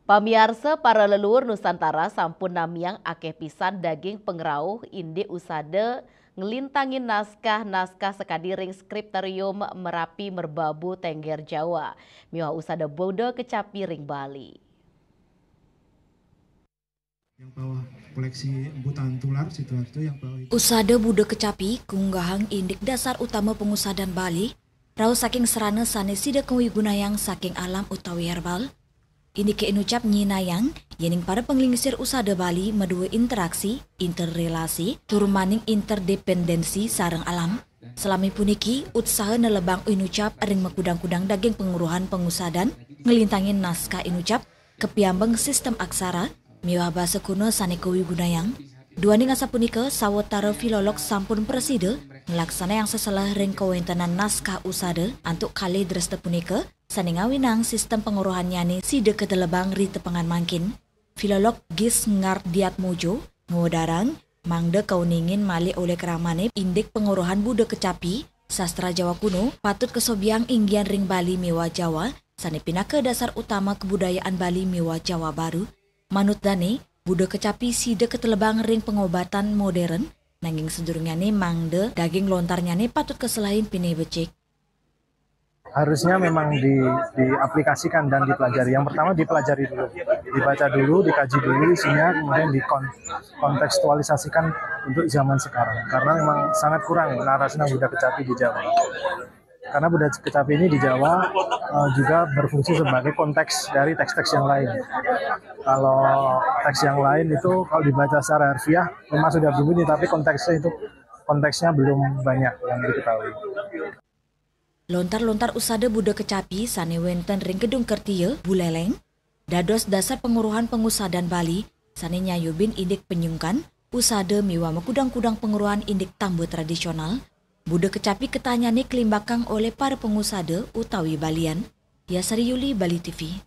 Pamiarsa para leluhur Nusantara sampun namiang akeh pisan daging pengrauh indi usade ngelintangin naskah-naskah sekadiring skriptorium Merapi Merbabu Tengger Jawa. Miwa usade bodo kecapi ring Bali. Yang bawah koleksi embutan tular Sidoarjo yang bawah itu. Usada Budo Kecapi kunggahang indik dasar utama pengusadan Bali, rau saking serana sane sida kewigunayang saking alam utawi herbal. Ini keinucap nyinayang, yening para penglingsir usada Bali medue interaksi, interrelasi, turmaning interdependensi sareng alam. Selami puniki, utsaha nelebang inucap ring mekudang-kudang daging penguruhan pengusadan, ngelintangin naskah inucap, kepiambang sistem aksara, miwah bahasa kuno sane kewigunayang. Duani ngasa punika sawetara filolog sampun preside ngelaksana yang seselah ring kewentanan naskah usada antuk kali dreste punika sane ngawinang sistem penguruhan nyane side ketelebang ri tepengan mangkin. Filolog Gis Ngardiat Mojo ngewedarang mangde kauningin mali oleh keramane indik penguruhan Budo Kecapi sastra Jawa kuno patut kesobiang inggian ring Bali miwa Jawa sane pinaka dasar utama kebudayaan Bali miwa Jawa baru. Manut dane Budo Kecapi side ketelebang ring pengobatan modern, nanging sedurungnya mangde daging lontarnya patut keselain pine becek. Harusnya memang diaplikasikan dan dipelajari. Yang pertama dipelajari dulu, dibaca dulu, dikaji dulu isinya, kemudian dikontekstualisasikan untuk zaman sekarang. Karena memang sangat kurang narasi Budo Kecapi di Jawa. Karena Budo Kecapi ini di Jawa juga berfungsi sebagai konteks dari teks-teks yang lain. Kalau teks yang lain itu kalau dibaca secara harfiah memang sudah berbunyi, tapi konteksnya belum banyak yang diketahui. Lontar-lontar usada Budo Kecapi sane wenten ring Gedung Kertiye, Buleleng, dados dasar penguruhan pengusadan Bali, sane nyayubin indik penyungkan, usada miwa mekudang-kudang penguruhan indik tambu tradisional. Budo Kecapi ketanyane kelimbakang oleh para pengusada utawi Balian. Yasari Yuli, Bali TV.